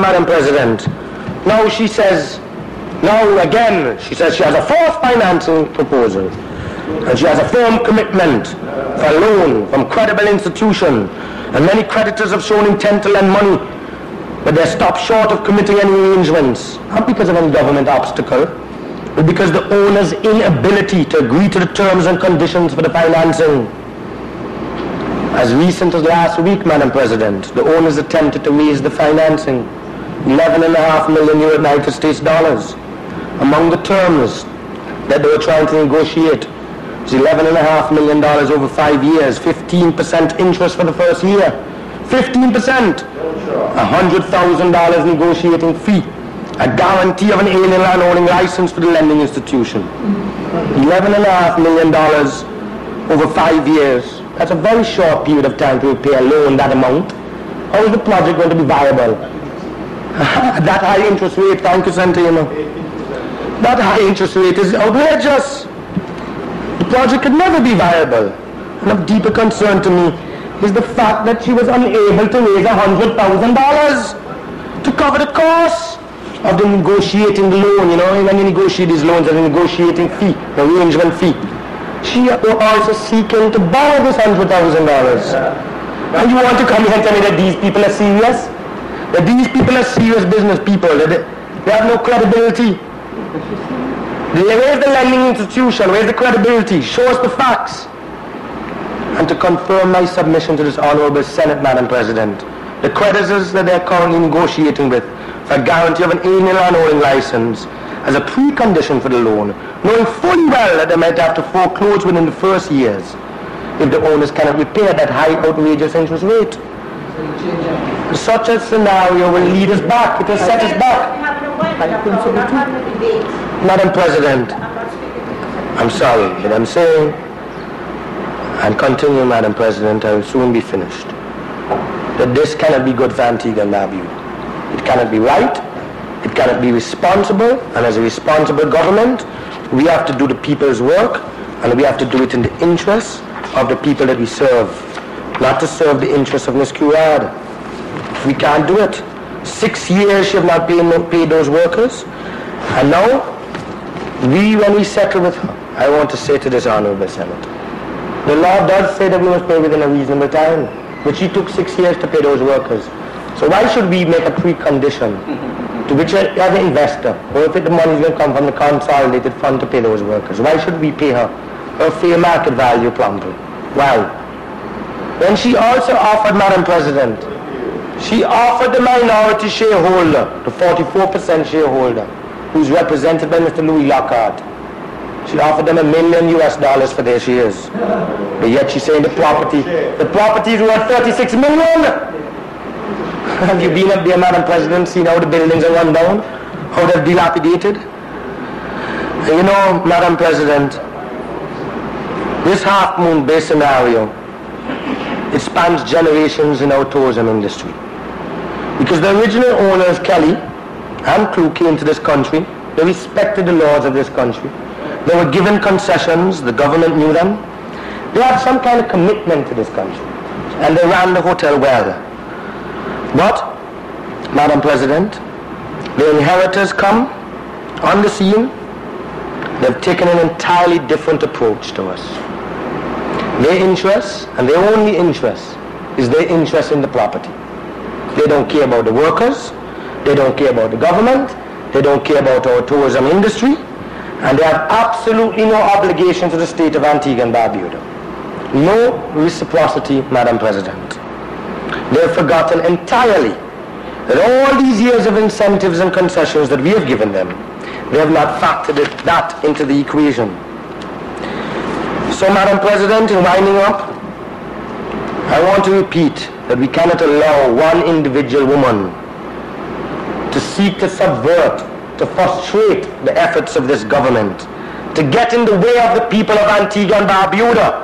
Madam President, now she says, now again, she says she has a fourth financing proposal. And she has a firm commitment for a loan from credible institution. And many creditors have shown intent to lend money, but they're stopped short of committing any arrangements, not because of any government obstacle, but because the owner's inability to agree to the terms and conditions for the financing. As recent as last week, Madam President, the owners attempted to raise the financing, $11.5 million United States dollars. Among the terms that they were trying to negotiate was $11.5 million over 5 years, 15% interest for the first year, 15%, $100,000 negotiating fee, a guarantee of an alien land owning license for the lending institution, $11.5 million over 5 years. That's a very short period of time to repay a loan that amount. How is the project going to be viable? That high interest rate, thank you, Santino. That high interest rate is outrageous. The project could never be viable. And of deeper concern to me is the fact that she was unable to raise $100,000 to cover the costs of the negotiating the loan. You know, when you negotiate these loans, there's a negotiating fee, arrangement fee. She was also seeking to borrow this $100,000. And you want to come here and tell me that these people are serious? That these people are serious business people, that they have no credibility. Where's the lending institution? Where's the credibility? Show us the facts. And to confirm my submission to this Honorable Senate, Madam President, the creditors that they're currently negotiating with for a guarantee of an alien land owning license as a precondition for the loan, knowing fully well that they might have to foreclose within the first years if the owners cannot repay that high outrageous interest rate. Such a scenario will lead us back. It will set us back. Madam President, I'm sorry, but I'm saying, and continue, Madam President, I will soon be finished, that this cannot be good for Antigua and Barbuda. It cannot be right, it cannot be responsible, and as a responsible government, we have to do the people's work, and we have to do it in the interests of the people that we serve, not to serve the interests of Ms. Curad. We can't do it. 6 years she have not paid those workers, and now, when we settle with her, I want to say to this Honorable Senate, the law does say that we must pay within a reasonable time, but she took 6 years to pay those workers. So why should we make a precondition to whichever investor, or if the money is going to come from the consolidated fund to pay those workers, why should we pay her a fair market value promptly? Why? When she also offered, Madam President, she offered the minority shareholder, the 44% shareholder, who's represented by Mr. Louis Lockhart. She offered them $1 million for their shares. But yet she's saying the property is worth $36 million. Have you been up there, Madam President, seen how the buildings are run down? How they're dilapidated? And you know, Madam President, this Half Moon Bay scenario, it spans generations in our tourism industry. Because the original owners, Kelly and crew, came to this country. They respected the laws of this country. They were given concessions. The government knew them. They had some kind of commitment to this country. And they ran the hotel well. But, Madam President, the inheritors come on the scene. They've taken an entirely different approach to us. Their interest, and their only interest, is their interest in the property. They don't care about the workers. They don't care about the government. They don't care about our tourism industry. And they have absolutely no obligation to the state of Antigua and Barbuda. No reciprocity, Madam President. They've forgotten entirely that all these years of incentives and concessions that we have given them, they have not factored that into the equation. So, Madam President, in winding up, I want to repeat that we cannot allow one individual woman to seek to subvert, to frustrate the efforts of this government, to get in the way of the people of Antigua and Barbuda.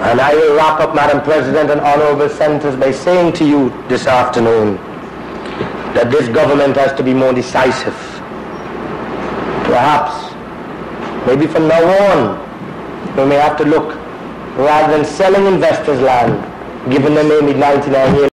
And I will wrap up, Madam President and Honorable Senators, by saying to you this afternoon that this government has to be more decisive. Perhaps, maybe from now on, we may have to look, rather than selling investors land, giving them maybe 99 years,